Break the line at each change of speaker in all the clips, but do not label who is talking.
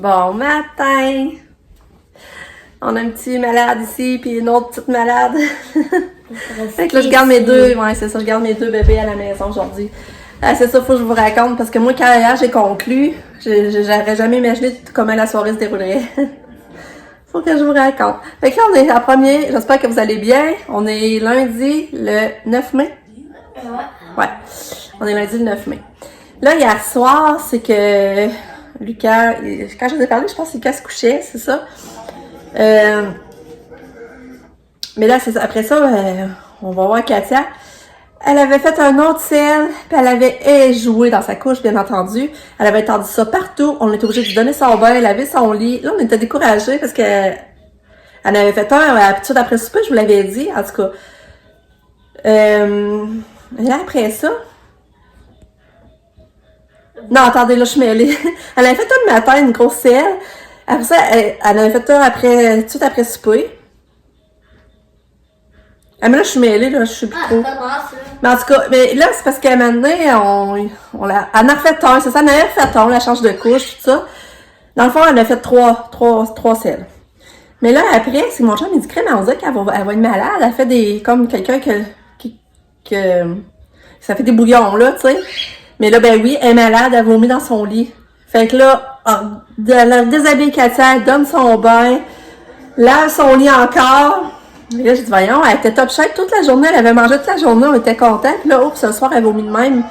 Bon matin! On a un petit malade ici, puis une autre petite malade. Fait que là, je garde mes deux, ouais, c'est ça, je garde mes deux bébés à la maison aujourd'hui. C'est ça, faut que je vous raconte, parce que moi, quand hier j'ai conclu, j'aurais jamais imaginé comment la soirée se déroulerait. Faut que je vous raconte. Fait que là, on est à premier, j'espère que vous allez bien. On est lundi, le 9 mai. Ouais, on est lundi le 9 mai. Là, hier soir, c'est que Lucas, quand je vous ai parlé, je pense que Lucas se couchait, c'est ça. Mais là, après ça, on va voir Katia. Elle avait fait un autre sel, puis elle avait éjoué dans sa couche, bien entendu. Elle avait étendu ça partout. On était obligé de lui donner son bain, laver son lit. Là, on était découragés parce que elle avait fait un tout après souper, je vous l'avais dit, en tout cas. Là, après ça... Non, attendez, là, je suis mêlée. Elle avait fait un le matin, une grosse selle. Après ça, elle avait fait un tout après souper. Ah, mais là, je suis mêlée, là, je sais plus trop. Mais en tout cas, mais là, c'est parce qu'à un moment donné, elle en a refait un, c'est ça, elle en avait refait un, la change de couche, tout ça. Dans le fond, elle a fait trois selles. Mais là, après, c'est mon chum, il dit, crème, on dirait qu'elle va être malade. Elle fait des, comme quelqu'un ça fait des bouillons, là, tu sais. Mais là, ben oui, elle est malade, elle vomit dans son lit. Fait que là, elle déshabille Katia, elle donne son bain, lave son lit encore. Et là, j'ai dit, voyons, elle était top shape toute la journée, elle avait mangé toute la journée, on était contents. Puis là, ce soir, elle vomit de même.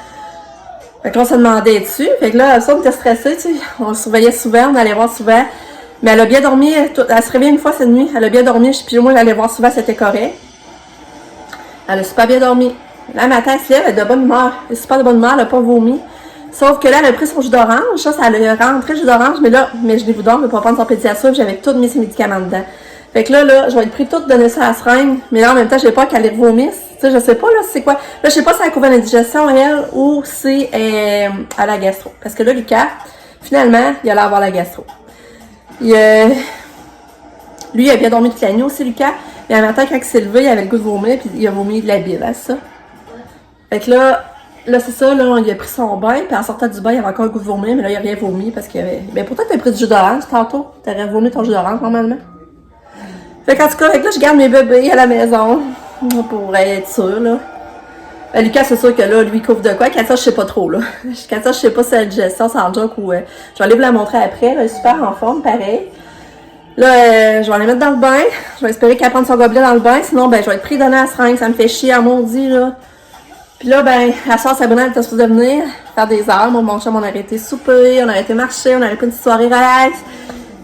Fait que là, on se demandait dessus. Fait que là, ça, on était stressés, tu sais. On le surveillait souvent, on allait voir souvent. Mais elle a bien dormi, elle se réveillait une fois cette nuit, elle a bien dormi, puis moi, j'allais voir souvent, c'était correct. Elle a super bien dormi. Là, le matin, elle se lève, elle est de bonne humeur. Elle est super de bonne humeur, elle n'a pas vomi. Sauf que là, elle a pris son jus d'orange. Ça elle a rentré le jus d'orange, mais là, je l'ai voulu pour prendre son pédiatre, j'avais tout mis ses médicaments dedans. Fait que là, je vais être pris tout de donner ça à la seringue, mais là, en même temps, j'ai peur qu'elle les vomisse. Tu sais, je sais pas, là, c'est quoi. Là, je sais pas si elle a couvert l'indigestion, elle, ou si à la gastro. Parce que là, Lucas, finalement, il allait avoir la gastro. Lui, il a bien dormi toute la nuit aussi, Lucas. Mais en même temps, quand il s'est levé, il avait le goût de vomir, puis il a vomi de la bile, hein, ça. Fait que là, c'est ça, là, il a pris son bain, puis en sortant du bain, il avait encore le goût de vomir, mais là, il a rien vomi parce qu'il avait... Ben, pourtant, t'as pris du jus d'orange tantôt. T'aurais vomi ton jus d'orange, normalement. Fait qu'en tout cas, là, je garde mes bébés à la maison, pour être sûre, là. Ben, Lucas, c'est sûr que là, lui, il couvre de quoi. Katia, je sais pas trop, là. Katia, je sais pas si c'est la digestion, c'est en joke ou... je vais aller vous la montrer après, là, elle est super en forme, pareil. Là, je vais aller mettre dans le bain. Je vais espérer qu'elle prenne son gobelet dans le bain. Sinon, ben, je vais être pris donner à la seringue. Ça me fait chier à maudit, là. Puis là, ben, à soir, Sabrina, elle était supposée venir faire des heures. Moi, mon chum, on a arrêté souper, on a arrêté marcher, on a arrêté une petite soirée relax.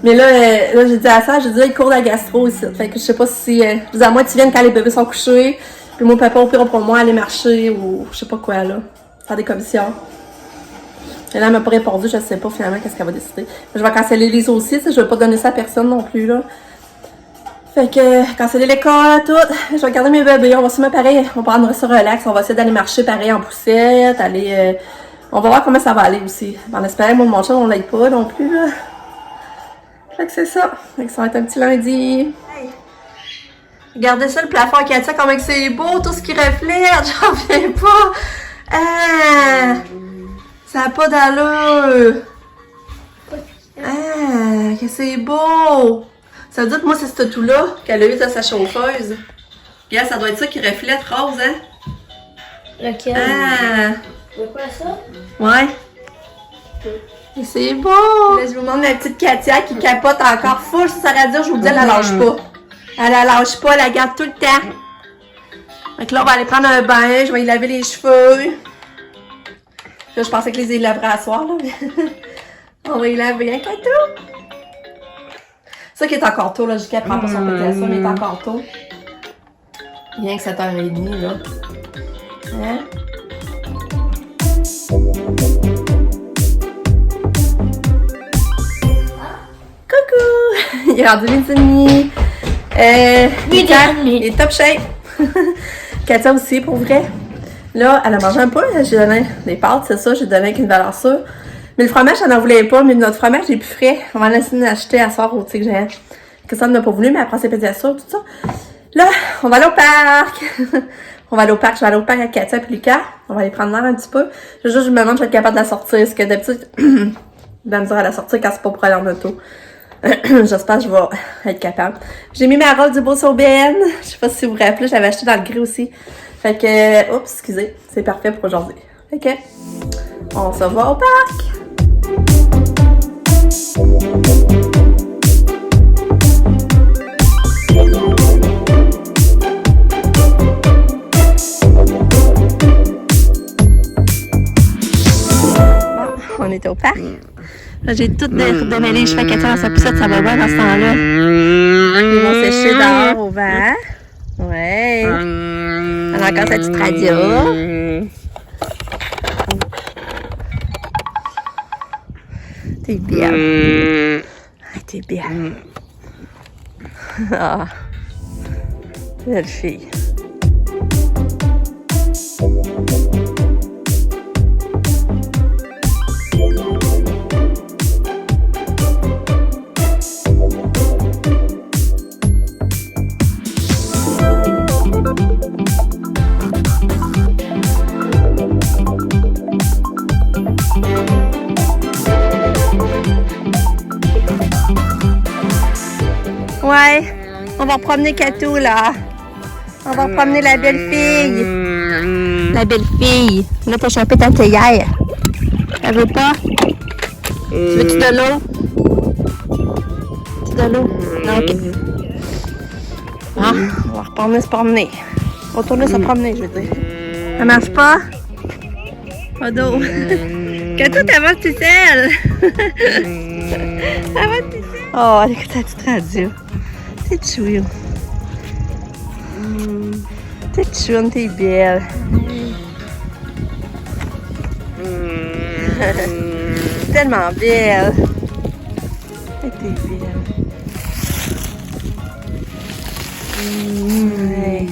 Mais là, j'ai dit à ça, j'ai dit, là, il court la gastro ici. Fait que je sais pas si, je dis à moi, tu viennes quand les bébés sont couchés. Puis mon papa, au pire, pour moi, aller marcher ou je sais pas quoi, là. Faire des commissions. Et là, elle m'a pas répondu, je sais pas finalement qu'est-ce qu'elle va décider. Je vais canceller les aussi, je vais pas donner ça à personne non plus, là. Fait que, canceller l'école, tout. Je vais garder mes bébés, on va se mettre pareil, on va prendre ça relax, on va essayer d'aller marcher pareil en poussette, aller... on va voir comment ça va aller aussi. En espérant, moi, mon chat, on l'aide pas non plus, là. Fait que c'est ça. Fait que ça va être un petit lundi. Hey. Regardez ça, le plafond à Katia, comment c'est beau, tout ce qui reflète, j'en reviens pas. Ça n'a pas d'allure. Que c'est beau. Ça veut dire que moi, c'est ce tout-là qu'elle a eu dans sa chauffeuse. Regarde, ça doit être ça qui reflète rose, hein?
Lequel? C'est quoi ça?
Ouais. Et c'est beau. Là, je vous montre ma petite Katia qui capote encore full sur sa radio. Je vous dis, elle la lâche pas. Elle la lâche pas, elle la garde tout le temps. Donc là, on va aller prendre un bain. Je vais y laver les cheveux. Là, je pensais que les laverais à soir, là. On va y laver un cadeau. Ça qui est encore tôt, là, jusqu'à prendre pas son pédiatre, mais il est encore tôt. Rien que 7h30, là. Hein? Coucou! Il est rendu 8h30. Il est top shape. Katia aussi, pour vrai. Là, elle a mangé un peu, j'ai donné des pâtes, c'est ça, j'ai donné avec une valeur sûre. Mais le fromage, elle n'en voulait pas, mais notre fromage est plus frais. On va essayer d'acheter à soir au TGN. Christine n'a pas voulu, mais elle prend ses pédiatures, tout ça. Là, on va aller au parc. On va aller au parc, je vais aller au parc avec Katia et Lucas. On va aller prendre l'air un petit peu. Je me demande si je vais être capable de la sortir, parce que d'habitude, de la misère à la sortir quand c'est pas pour aller en auto. J'espère que je vais être capable. J'ai mis ma robe du beau BN. Je sais pas si vous vous rappelez, je l'avais acheté dans le gris aussi. Fait que, oups, excusez, c'est parfait pour aujourd'hui. Fait que, on se voit au parc! On est au parc. Là, j'ai tout démêlé les cheveux à sa poussette, ça va bien dans ce temps-là. Ils vont sécher dehors au vent. Ouais. On a encore sa petite radio. T'es bien. Ah, t'es bien. Ah. Belle fille. Ouais, on va promener Katou là. On va promener la belle fille. La belle fille. Là, t'as chopé ta théière. Elle veut pas? Tu veux-tu de l'eau? Tu veux de l'eau? Non, ok. Ah, on va retourner se promener. Retourner se promener, je veux dire. Ça marche pas? Pas d'eau. Katou, t'avances tout seul. T'avances tout seul. Oh, écoute ta petite radio. T'es chouille. T'es chouine, t'es belle. Tellement belle. T'es belle. Ouais.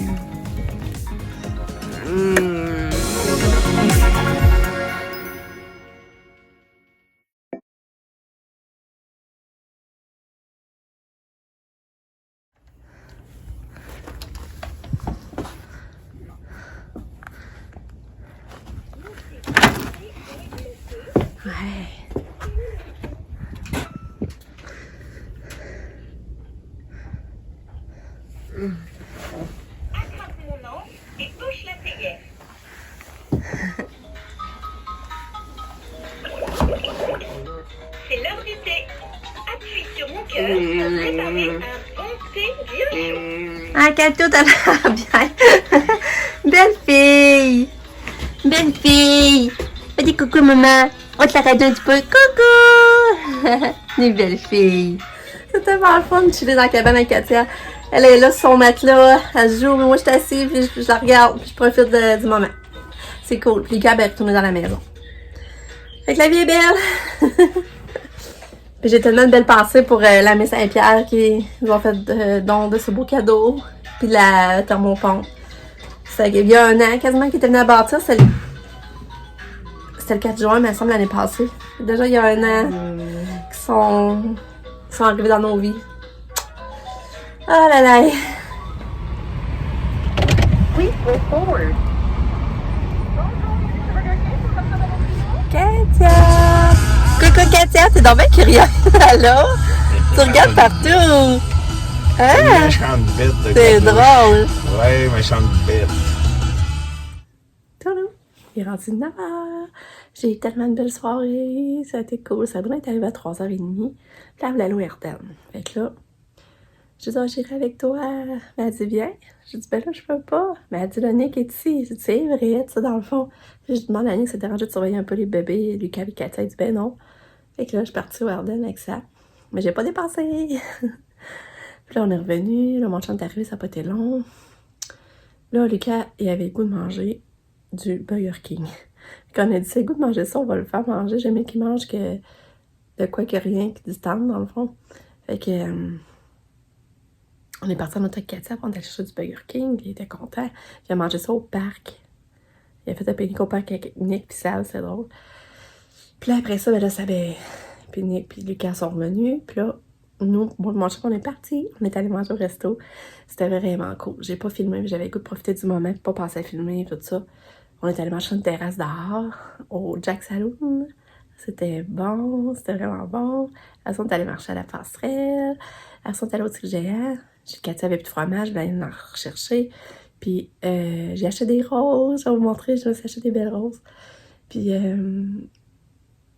Attrape mon ange et touche la théière. C'est l'heure du thé. Appuie sur mon cœur pour préparer un bon thé bien chaud.
Ah, Katou, t'as l'air bien. Belle fille. Belle fille. Dis coucou, maman. On te la radio un petit peu. Coucou. Une belle fille. C'est tellement le fun de chiller dans la cabane avec Katia. Elle est là sur son matelas, elle se joue, moi je suis assise, puis je la regarde, puis je profite du moment. C'est cool. Puis Gab est retournée dans la maison. Fait que la vie est belle. Puis j'ai tellement de belles pensées pour l'Amie Saint-Pierre qui nous ont fait don de ce beau cadeau. Puis la thermopompe. Il y a un an quasiment qu'ils étaient venus à bâtir. C'était le 4 juin, mais il me semble l'année passée. Déjà il y a un an qu'ils sont arrivés dans nos vies. Oh là là!
Please go forward.
Katia! Coucou Katia, t'es donc bien curieuse! Allô? Tu regardes partout! Hein?
Méchante bête de
C'est
cadeau.
drôle!
Ouais, méchante bête.
Toulou! Il est rendu 9h. J'ai eu tellement de belles soirées. Ça a été cool. Sabrina est arrivée à 3h30. Puis là, elle voulait aller au RDM. Fait que là, je dis, oh, j'irai avec toi. Mais elle dit, viens. J'ai dit, ben là, je peux pas. Mais elle dit, le Nick est ici. J'ai dit, c'est vrai, tu sais, dans le fond. Puis je demande à Nick, ça te dérangeait de surveiller un peu les bébés. Lucas et Katia, elle dit, ben non. Fait que là, je suis partie au RDM avec ça. Mais j'ai pas dépensé. Puis là, on est revenu. Là, mon chum est arrivé, ça n'a pas été long. Là, Lucas, il avait le goût de manger du Burger King. Quand on a dit, c'est le goût de manger ça, on va le faire manger. J'aime mieux qu'il mange que de quoi que rien, qui distante, dans le fond. Fait que, on est parti en auto avec Katia, on est allé chercher du Burger King, puis il était content. Il a mangé ça au parc. Il a fait un pique-nique au parc avec Nick puis Sal, c'est drôle. Puis là, après ça, ben là, ça avait... Puis Nick puis Lucas sont revenus, puis là, nous, moi, mon chum, on est parti. On est allé manger au resto. C'était vraiment cool. J'ai pas filmé, mais j'avais le goût de profiter du moment, puis pas passer à filmer, tout ça. On est allé manger sur une terrasse dehors, au Jack Saloon. C'était bon, c'était vraiment bon. Elles sont allées marcher à la passerelle. Elles sont allées au Tigre géant. J'ai Cathy avait plus de fromage, ben elle en a recherché. Puis j'ai acheté des roses. Je vais vous montrer, je me suis acheté des belles roses. Puis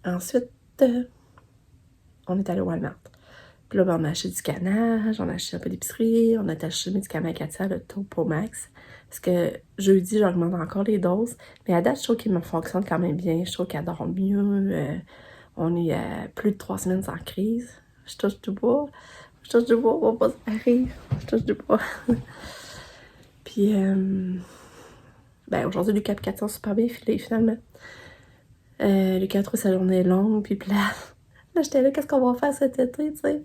ensuite, on est allé au Walmart. Puis là, ben, on a acheté du canage, on a acheté un peu d'épicerie, on a acheté le médicament à Katia, le Topo Max. Parce que jeudi, j'augmente encore les doses. Mais à date, je trouve qu'il me fonctionne quand même bien. Je trouve qu'elle dort mieux. On est à plus de 3 semaines sans crise. Je touche du bois. Je touche du bois, on va pas se arriver. Je touche du bois. Puis, ben aujourd'hui, Lucas et Katia sont super bien filés, finalement. Lucas a trouvé sa journée longue, puis plate. Là, j'étais là, qu'est-ce qu'on va faire cet été, tu sais?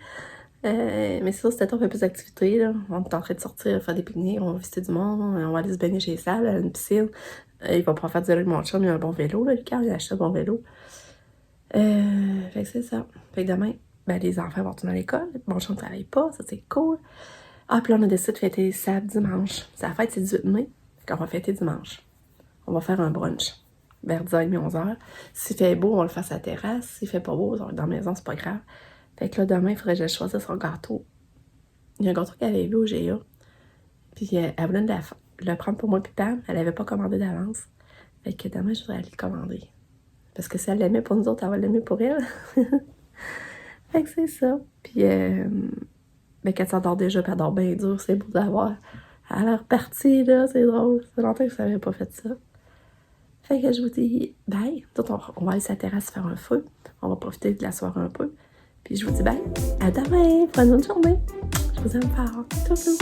Mais c'est ça, cet été, on fait plus d'activités, là. On est en train de sortir, faire des pique-niques, on va visiter du monde, on va aller se baigner chez Sal, à une piscine. Il va pouvoir faire du vélo avec mon chum, il a un bon vélo, là, Lucas, il a acheté un bon vélo. Fait que c'est ça. Fait que demain, ben, les enfants vont retourner à l'école. Mon chum ne travaille pas, ça c'est cool. Ah, puis là, on a décidé de fêter samedi, dimanche. La fête, c'est 18 mai. Fait qu'on va fêter dimanche. On va faire un brunch. Vers 10h30, 11h. S'il fait beau, on va le faire sur la terrasse. S'il fait pas beau, on va dans la maison, c'est pas grave. Fait que là, demain, il faudrait que j'aille choisir son gâteau. Il y a un gâteau qu'elle avait vu au GA. Puis elle voulait le prendre pour moi et Pam. Elle avait pas commandé d'avance. Fait que demain, je voudrais aller le commander. Parce que si elle l'aimait pour nous autres, elle va l'aimer pour elle. Fait que c'est ça. Puis, ben, quand elle dort déjà, puis elle dort bien dur, c'est beau d'avoir. Elle a l'air partie, là, c'est drôle. Ça fait longtemps que ça n'avait pas fait ça. Fait que je vous dis bye. On va aller sur la terrasse faire un feu. On va profiter de la soirée un peu. Puis je vous dis bye. À demain pour une autre journée. Je vous aime fort. Toutou.